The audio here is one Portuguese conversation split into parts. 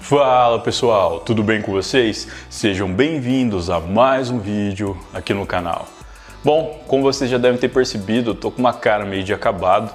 Fala pessoal, tudo bem com vocês? Sejam bem-vindos a mais um vídeo aqui no canal. Bom, como vocês já devem ter percebido, eu tô com uma cara meio de acabado.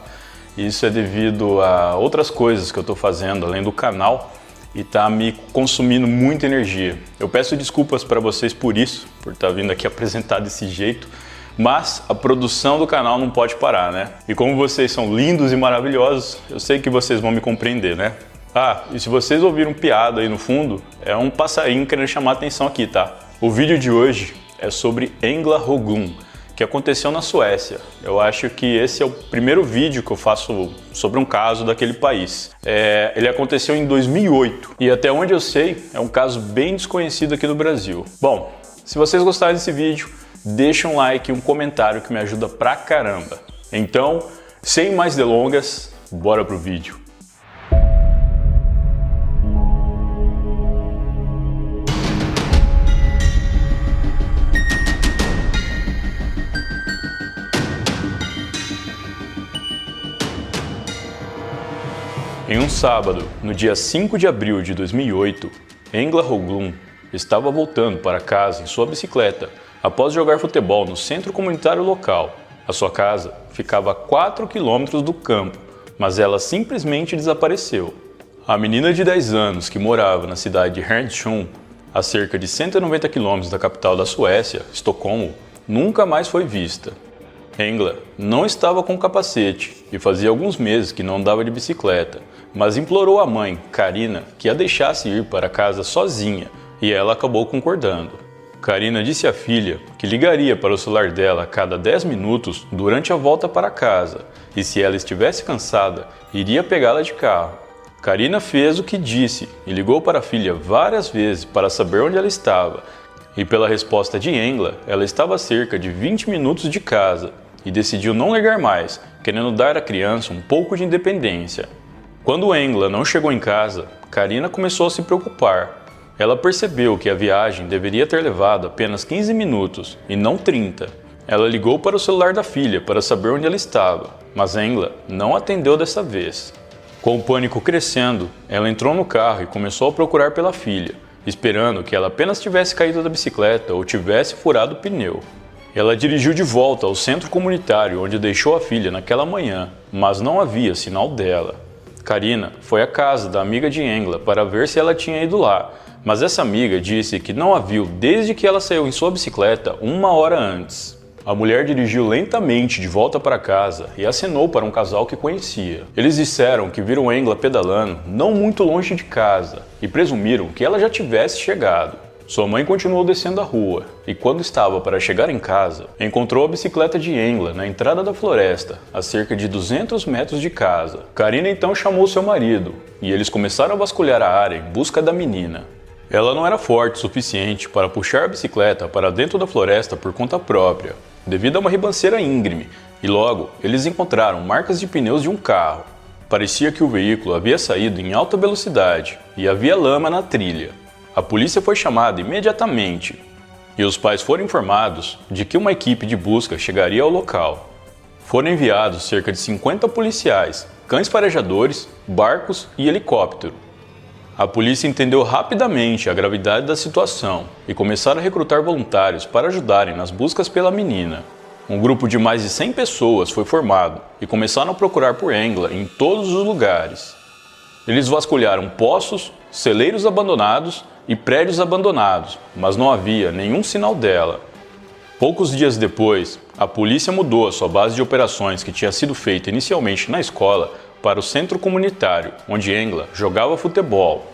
Isso é devido a outras coisas que eu tô fazendo além do canal e tá me consumindo muita energia. Eu peço desculpas para vocês por isso, por estar vindo aqui apresentar desse jeito, mas a produção do canal não pode parar, né? E como vocês são lindos e maravilhosos, eu sei que vocês vão me compreender, né? Ah, e se vocês ouviram piada aí no fundo, é um passarinho querendo chamar a atenção aqui, tá? O vídeo de hoje é sobre Engla Hoglund, que aconteceu na Suécia. Eu acho que esse é o primeiro vídeo que eu faço sobre um caso daquele país. Ele aconteceu em 2008 e até onde eu sei é um caso bem desconhecido aqui no Brasil. Bom, se vocês gostaram desse vídeo, deixa um like e um comentário que me ajuda pra caramba. Então, sem mais delongas, bora pro vídeo. Em um sábado, no dia 5 de abril de 2008, Engla Hoglund estava voltando para casa em sua bicicleta após jogar futebol no centro comunitário local. A sua casa ficava a 4 quilômetros do campo, mas ela simplesmente desapareceu. A menina de 10 anos que morava na cidade de Herningsund, a cerca de 190 quilômetros da capital da Suécia, Estocolmo, nunca mais foi vista. Engla não estava com capacete e fazia alguns meses que não andava de bicicleta, mas implorou à mãe, Carina, que a deixasse ir para casa sozinha, e ela acabou concordando. Carina disse à filha que ligaria para o celular dela a cada 10 minutos durante a volta para casa, e se ela estivesse cansada, iria pegá-la de carro. Carina fez o que disse e ligou para a filha várias vezes para saber onde ela estava, e pela resposta de Engla, ela estava a cerca de 20 minutos de casa e decidiu não ligar mais, querendo dar à criança um pouco de independência. Quando Engla não chegou em casa, Carina começou a se preocupar. Ela percebeu que a viagem deveria ter levado apenas 15 minutos e não 30. Ela ligou para o celular da filha para saber onde ela estava, mas Engla não atendeu dessa vez. Com o pânico crescendo, ela entrou no carro e começou a procurar pela filha, esperando que ela apenas tivesse caído da bicicleta ou tivesse furado o pneu. Ela dirigiu de volta ao centro comunitário onde deixou a filha naquela manhã, mas não havia sinal dela. Carina foi à casa da amiga de Engla para ver se ela tinha ido lá, mas essa amiga disse que não a viu desde que ela saiu em sua bicicleta 1 hora antes. A mulher dirigiu lentamente de volta para casa e acenou para um casal que conhecia. Eles disseram que viram Engla pedalando não muito longe de casa e presumiram que ela já tivesse chegado. Sua mãe continuou descendo a rua e, quando estava para chegar em casa, encontrou a bicicleta de Engla na entrada da floresta, a cerca de 200 metros de casa. Carina então chamou seu marido e eles começaram a vasculhar a área em busca da menina. Ela não era forte o suficiente para puxar a bicicleta para dentro da floresta por conta própria, devido a uma ribanceira íngreme, e logo eles encontraram marcas de pneus de um carro. Parecia que o veículo havia saído em alta velocidade e havia lama na trilha. A polícia foi chamada imediatamente e os pais foram informados de que uma equipe de busca chegaria ao local. Foram enviados cerca de 50 policiais, cães farejadores, barcos e helicóptero. A polícia entendeu rapidamente a gravidade da situação e começaram a recrutar voluntários para ajudarem nas buscas pela menina. Um grupo de mais de 100 pessoas foi formado e começaram a procurar por Engla em todos os lugares. Eles vasculharam poços, celeiros abandonados e prédios abandonados, mas não havia nenhum sinal dela. Poucos dias depois, a polícia mudou a sua base de operações que tinha sido feita inicialmente na escola para o centro comunitário, onde Engla jogava futebol.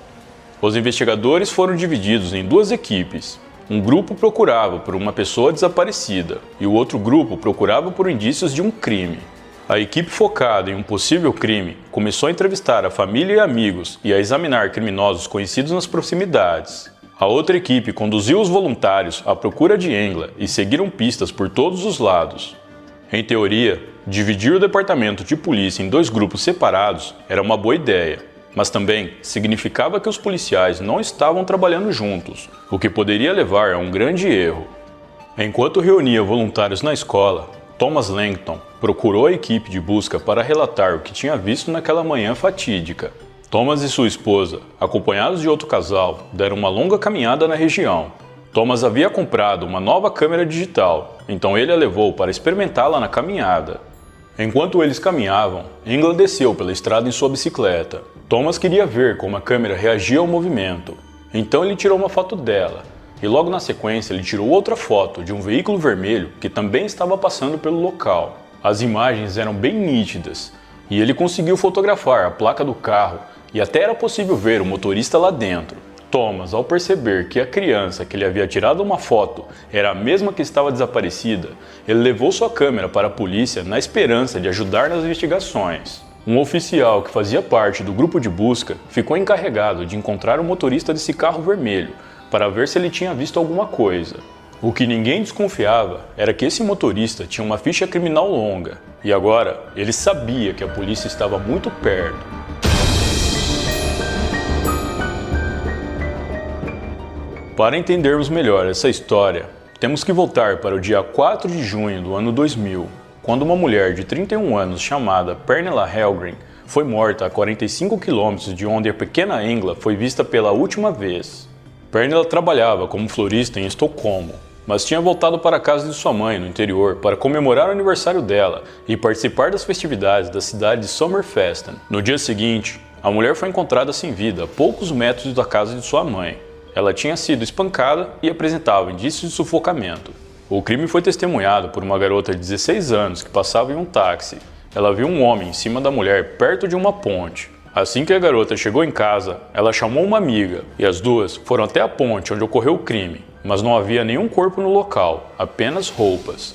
Os investigadores foram divididos em duas equipes. Um grupo procurava por uma pessoa desaparecida e o outro grupo procurava por indícios de um crime. A equipe focada em um possível crime começou a entrevistar a família e amigos e a examinar criminosos conhecidos nas proximidades. A outra equipe conduziu os voluntários à procura de Engla e seguiram pistas por todos os lados. Em teoria, dividir o departamento de polícia em dois grupos separados era uma boa ideia, mas também significava que os policiais não estavam trabalhando juntos, o que poderia levar a um grande erro. Enquanto reunia voluntários na escola, Thomas Langton procurou a equipe de busca para relatar o que tinha visto naquela manhã fatídica. Thomas e sua esposa, acompanhados de outro casal, deram uma longa caminhada na região. Thomas havia comprado uma nova câmera digital, então ele a levou para experimentá-la na caminhada. Enquanto eles caminhavam, Engla desceu pela estrada em sua bicicleta. Thomas queria ver como a câmera reagia ao movimento, então ele tirou uma foto dela, e logo na sequência ele tirou outra foto de um veículo vermelho que também estava passando pelo local. As imagens eram bem nítidas, e ele conseguiu fotografar a placa do carro e até era possível ver o motorista lá dentro. Thomas, ao perceber que a criança que ele havia tirado uma foto era a mesma que estava desaparecida, ele levou sua câmera para a polícia na esperança de ajudar nas investigações. Um oficial que fazia parte do grupo de busca ficou encarregado de encontrar o motorista desse carro vermelho para ver se ele tinha visto alguma coisa. O que ninguém desconfiava era que esse motorista tinha uma ficha criminal longa e agora ele sabia que a polícia estava muito perto. Para entendermos melhor essa história, temos que voltar para o dia 4 de junho do ano 2000, quando uma mulher de 31 anos chamada Pernilla Hellgren foi morta a 45 quilômetros de onde a pequena Engla foi vista pela última vez. Pernilla trabalhava como florista em Estocolmo, mas tinha voltado para a casa de sua mãe no interior para comemorar o aniversário dela e participar das festividades da cidade de Sommerfesten. No dia seguinte, a mulher foi encontrada sem vida a poucos metros da casa de sua mãe. Ela tinha sido espancada e apresentava indícios de sufocamento. O crime foi testemunhado por uma garota de 16 anos que passava em um táxi. Ela viu um homem em cima da mulher perto de uma ponte. Assim que a garota chegou em casa, ela chamou uma amiga e as duas foram até a ponte onde ocorreu o crime, mas não havia nenhum corpo no local, apenas roupas.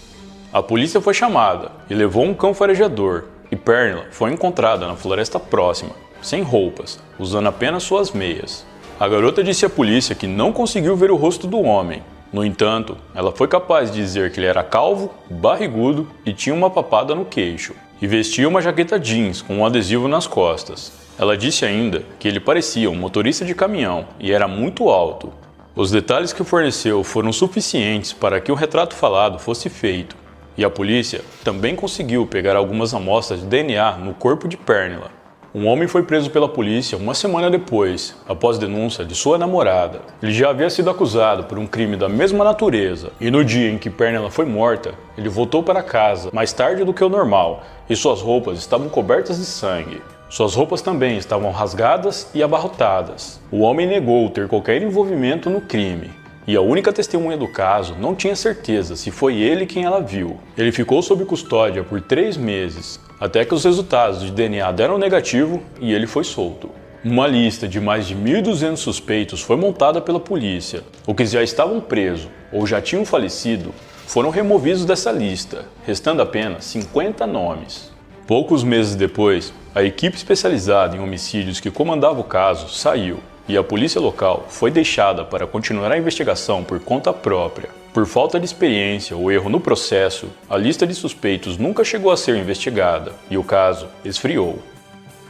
A polícia foi chamada e levou um cão farejador e Pernilla foi encontrada na floresta próxima, sem roupas, usando apenas suas meias. A garota disse à polícia que não conseguiu ver o rosto do homem. No entanto, ela foi capaz de dizer que ele era calvo, barrigudo e tinha uma papada no queixo, e vestia uma jaqueta jeans com um adesivo nas costas. Ela disse ainda que ele parecia um motorista de caminhão e era muito alto. Os detalhes que forneceu foram suficientes para que o retrato falado fosse feito, e a polícia também conseguiu pegar algumas amostras de DNA no corpo de Pernilla. Um homem foi preso pela polícia uma semana depois, após denúncia de sua namorada. Ele já havia sido acusado por um crime da mesma natureza, e no dia em que Pernilla foi morta, ele voltou para casa mais tarde do que o normal, e suas roupas estavam cobertas de sangue. Suas roupas também estavam rasgadas e abarrotadas. O homem negou ter qualquer envolvimento no crime, e a única testemunha do caso não tinha certeza se foi ele quem ela viu. Ele ficou sob custódia por 3 meses, até que os resultados de DNA deram negativo e ele foi solto. Uma lista de mais de 1.200 suspeitos foi montada pela polícia. Os que já estavam presos ou já tinham falecido foram removidos dessa lista, restando apenas 50 nomes. Poucos meses depois, a equipe especializada em homicídios que comandava o caso saiu e a polícia local foi deixada para continuar a investigação por conta própria. Por falta de experiência ou erro no processo, a lista de suspeitos nunca chegou a ser investigada e o caso esfriou.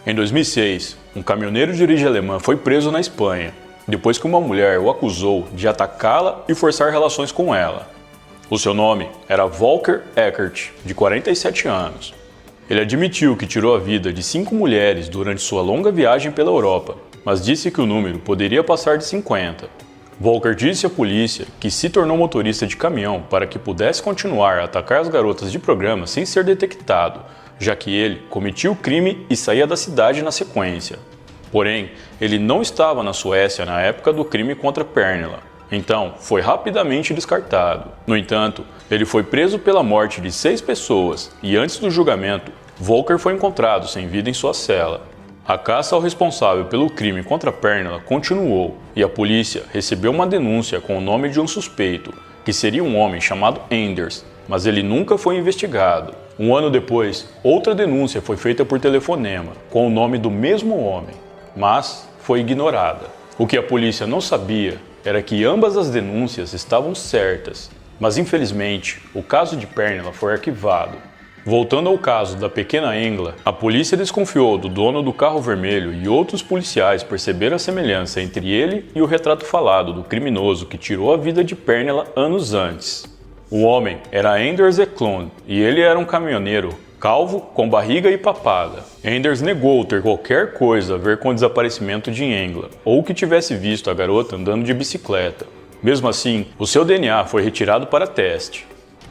Em 2006, um caminhoneiro de origem alemã foi preso na Espanha, depois que uma mulher o acusou de atacá-la e forçar relações com ela. O seu nome era Volker Eckert, de 47 anos. Ele admitiu que tirou a vida de 5 mulheres durante sua longa viagem pela Europa, mas disse que o número poderia passar de 50. Volker disse à polícia que se tornou motorista de caminhão para que pudesse continuar a atacar as garotas de programa sem ser detectado, já que ele cometia o crime e saía da cidade na sequência. Porém, ele não estava na Suécia na época do crime contra Pernilla, então foi rapidamente descartado. No entanto, ele foi preso pela morte de 6 pessoas e antes do julgamento, Volker foi encontrado sem vida em sua cela. A caça ao responsável pelo crime contra Pernilla continuou e a polícia recebeu uma denúncia com o nome de um suspeito, que seria um homem chamado Anders, mas ele nunca foi investigado. Um ano depois, outra denúncia foi feita por telefonema, com o nome do mesmo homem, mas foi ignorada. O que a polícia não sabia era que ambas as denúncias estavam certas, mas infelizmente o caso de Pernilla foi arquivado. Voltando ao caso da pequena Engla, a polícia desconfiou do dono do carro vermelho e outros policiais perceberam a semelhança entre ele e o retrato falado do criminoso que tirou a vida de Pernilla anos antes. O homem era Anders Eklund e ele era um caminhoneiro calvo, com barriga e papada. Enders negou ter qualquer coisa a ver com o desaparecimento de Engla, ou que tivesse visto a garota andando de bicicleta. Mesmo assim, o seu DNA foi retirado para teste.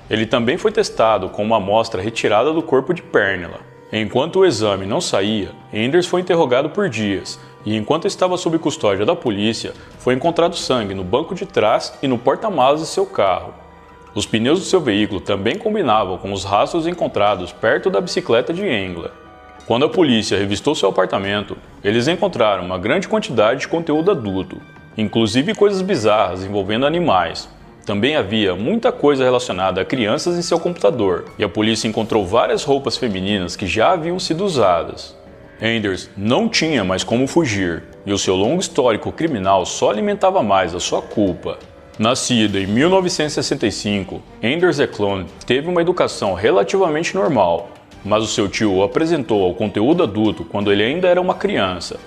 Ele também foi testado com uma amostra retirada do corpo de Pernilla. Enquanto o exame não saía, Enders foi interrogado por dias, e enquanto estava sob custódia da polícia, foi encontrado sangue no banco de trás e no porta-malas de seu carro. Os pneus do seu veículo também combinavam com os rastros encontrados perto da bicicleta de Engla. Quando a polícia revistou seu apartamento, eles encontraram uma grande quantidade de conteúdo adulto, inclusive coisas bizarras envolvendo animais. Também havia muita coisa relacionada a crianças em seu computador, e a polícia encontrou várias roupas femininas que já haviam sido usadas. Enders não tinha mais como fugir, e o seu longo histórico criminal só alimentava mais a sua culpa. Nascido em 1965, Enders Eklund teve uma educação relativamente normal, mas o seu tio o apresentou ao conteúdo adulto quando ele ainda era uma criança.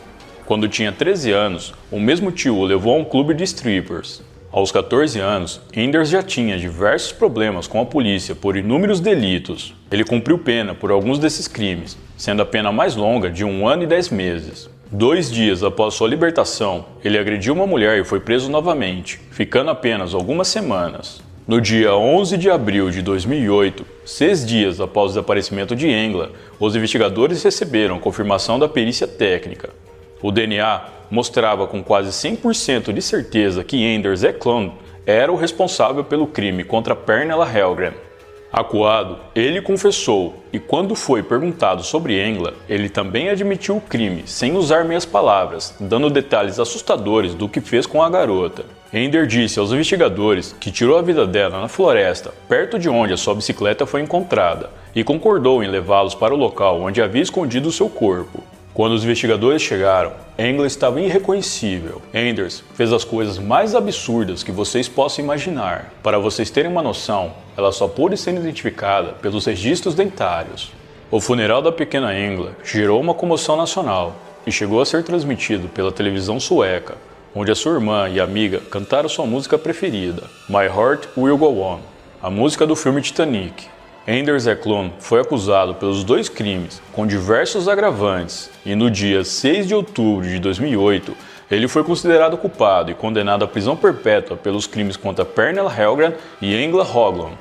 Quando tinha 13 anos, o mesmo tio o levou a um clube de strippers. Aos 14 anos, Enders já tinha diversos problemas com a polícia por inúmeros delitos. Ele cumpriu pena por alguns desses crimes, sendo a pena mais longa de 1 ano e 10 meses. 2 dias após sua libertação, ele agrediu uma mulher e foi preso novamente, ficando apenas algumas semanas. No dia 11 de abril de 2008, 6 dias após o desaparecimento de Engla, os investigadores receberam confirmação da perícia técnica. O DNA mostrava com quase 100% de certeza que Enders Eklund era o responsável pelo crime contra Pernilla Hellgren. Acuado, ele confessou, e quando foi perguntado sobre Engla, ele também admitiu o crime, sem usar meias palavras, dando detalhes assustadores do que fez com a garota. Enders disse aos investigadores que tirou a vida dela na floresta, perto de onde a sua bicicleta foi encontrada, e concordou em levá-los para o local onde havia escondido seu corpo. Quando os investigadores chegaram, Engla estava irreconhecível. Enders fez as coisas mais absurdas que vocês possam imaginar. Para vocês terem uma noção, ela só pôde ser identificada pelos registros dentários. O funeral da pequena Engla gerou uma comoção nacional e chegou a ser transmitido pela televisão sueca, onde a sua irmã e amiga cantaram sua música preferida, My Heart Will Go On, a música do filme Titanic. Enders Eklund foi acusado pelos 2 crimes, com diversos agravantes, e no dia 6 de outubro de 2008, ele foi considerado culpado e condenado à prisão perpétua pelos crimes contra Pernilla Hellgren e Engla Höglund.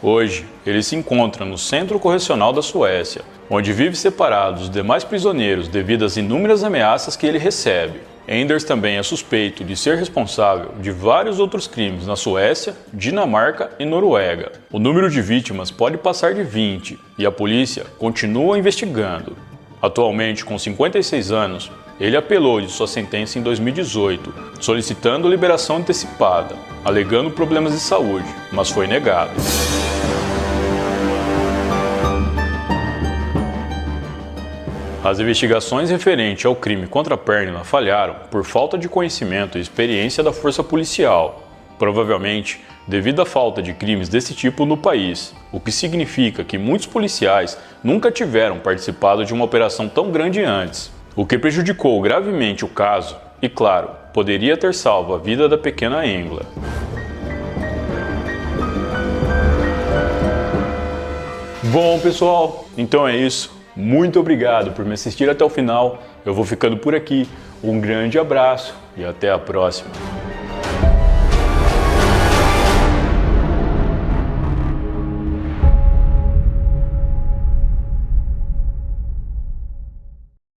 Hoje, ele se encontra no Centro Correcional da Suécia, onde vive separado dos demais prisioneiros devido às inúmeras ameaças que ele recebe. Enders também é suspeito de ser responsável de vários outros crimes na Suécia, Dinamarca e Noruega. O número de vítimas pode passar de 20 e a polícia continua investigando. Atualmente, com 56 anos, ele apelou de sua sentença em 2018, solicitando liberação antecipada, alegando problemas de saúde, mas foi negado. As investigações referentes ao crime contra Pernilla falharam por falta de conhecimento e experiência da força policial, provavelmente devido à falta de crimes desse tipo no país, o que significa que muitos policiais nunca tiveram participado de uma operação tão grande antes, o que prejudicou gravemente o caso e, claro, poderia ter salvo a vida da pequena Engla. Bom, pessoal, então é isso. Muito obrigado por me assistir até o final. Eu vou ficando por aqui. Um grande abraço e até a próxima.